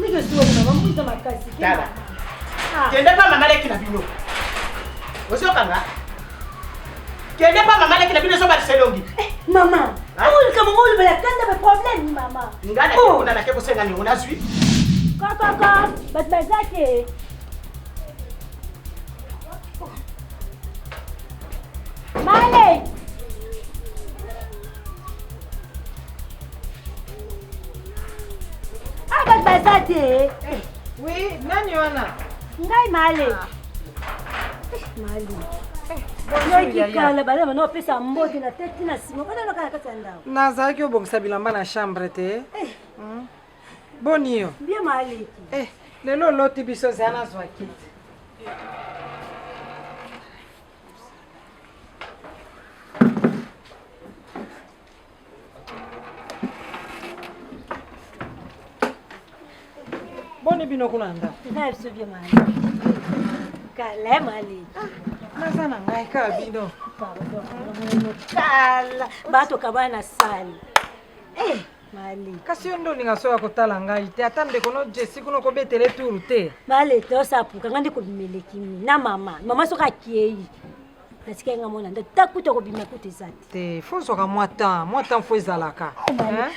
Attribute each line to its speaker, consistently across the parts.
Speaker 1: Nige siwe mama mwiza makazi.
Speaker 2: Dada. Kende pa mama leki na bino. Ozo kanga. Kende pa mama leki na bino so ba selongi.
Speaker 1: Mama. Uli kama uli bala kanda ba problem mama.
Speaker 2: Ngana kuna na keko senga ni unazwi.
Speaker 1: Kaka, bas bazake. Male. Bas bazake.
Speaker 3: Oui, nani wana?
Speaker 1: Ngai male. Male. Bonjour kala bala bana pesa mboti na tete na simo bana nakana katanda.
Speaker 3: Nazaki obongisa bilamba na chambre te. Bonio.
Speaker 1: Bien male.
Speaker 3: Lelo loti biso zana zwaki. Boni bino kunanda.
Speaker 1: Na biso bien male. Kala male.
Speaker 3: Nazana ngai ka bino.
Speaker 1: Kala bato kabana sali. Mali.
Speaker 3: Kasi yo ndo ninga soya kotala ngai te atande kono Jesse kuno ko betele turu te.
Speaker 1: Mali to sapuka ngandi ko bimeleki na mama. Mama soka kiei. Nasikia ngamona ndakuta ko bima kutizati.
Speaker 3: Te fonso ka mwata mfo ezalaka.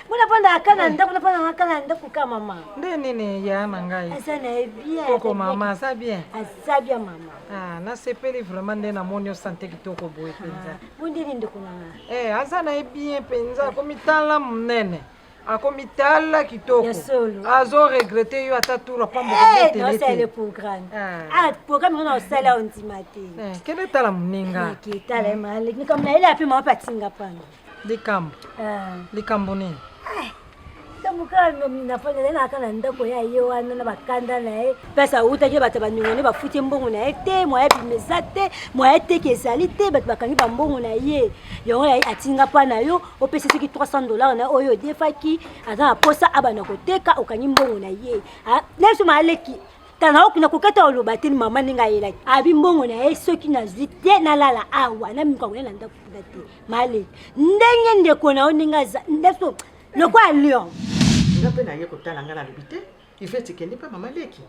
Speaker 1: Muna panda akana ndakuna panda akana ndakuka mama.
Speaker 3: Nde nini ya na ngai?
Speaker 1: Asana bien.
Speaker 3: Koko mama ça bien.
Speaker 1: Asa bien mama.
Speaker 3: Na sepeli vraiment nde na moni santé kitoko boye penza.
Speaker 1: Mundi ndi kunanga.
Speaker 3: Azana bien penza komitala munene. Akomitala kitoko. Azo regretter yo atatura pambo
Speaker 1: betele. Non c'est le programme. Programme on sala on timate.
Speaker 3: Kele tala muninga.
Speaker 1: Kitala mali. Ni kama ile api mama patinga pana.
Speaker 3: Likambo. Likambo nini?
Speaker 1: Tamuka nafanya na kana ndako ya hiyo wana na bakanda na pesa utaje batabanyongone bafuti mbongo na ete moya bimezate moya teke salite bat bakangi bambongo na ye yongo ya atinga pa na yo opesa siki $300 na oyo defaki aza posa abana koteka okanyi mbongo na ye neso maleki tana okuna kokata olobatini mama ninga yela abi mbongo na ye soki na zite na lala awa na miko na ndako kudate maleki ndenge ndeko na oninga ndeso lokwa lion
Speaker 2: ngape na ye kotala ngala lobite ifeti kende pa mama leki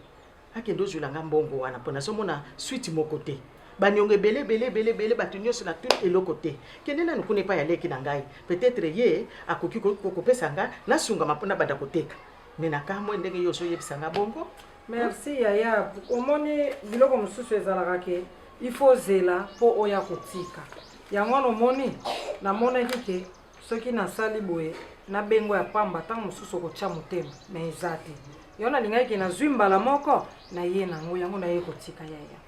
Speaker 2: akendo zulanga mbongo wana pona somona suite mokote banyonge bele batunyo sur la toute elokote kende na nkune pa ya leki na ngai peut-être ye akoki kokopesa nga na sunga mapona banda koteka mena kamwe ndenge yo so yebisanga bongo.
Speaker 3: Merci yaya omoni biloko mususu ezalaka ke il faut zela po oya kotika yango no moni na mona kike soki na sali boye na bengo ya pamba tang mususu ko cha motema me ezate yona lingai ke na zwimba la moko na ye na ngo yango na ye kotika yaya.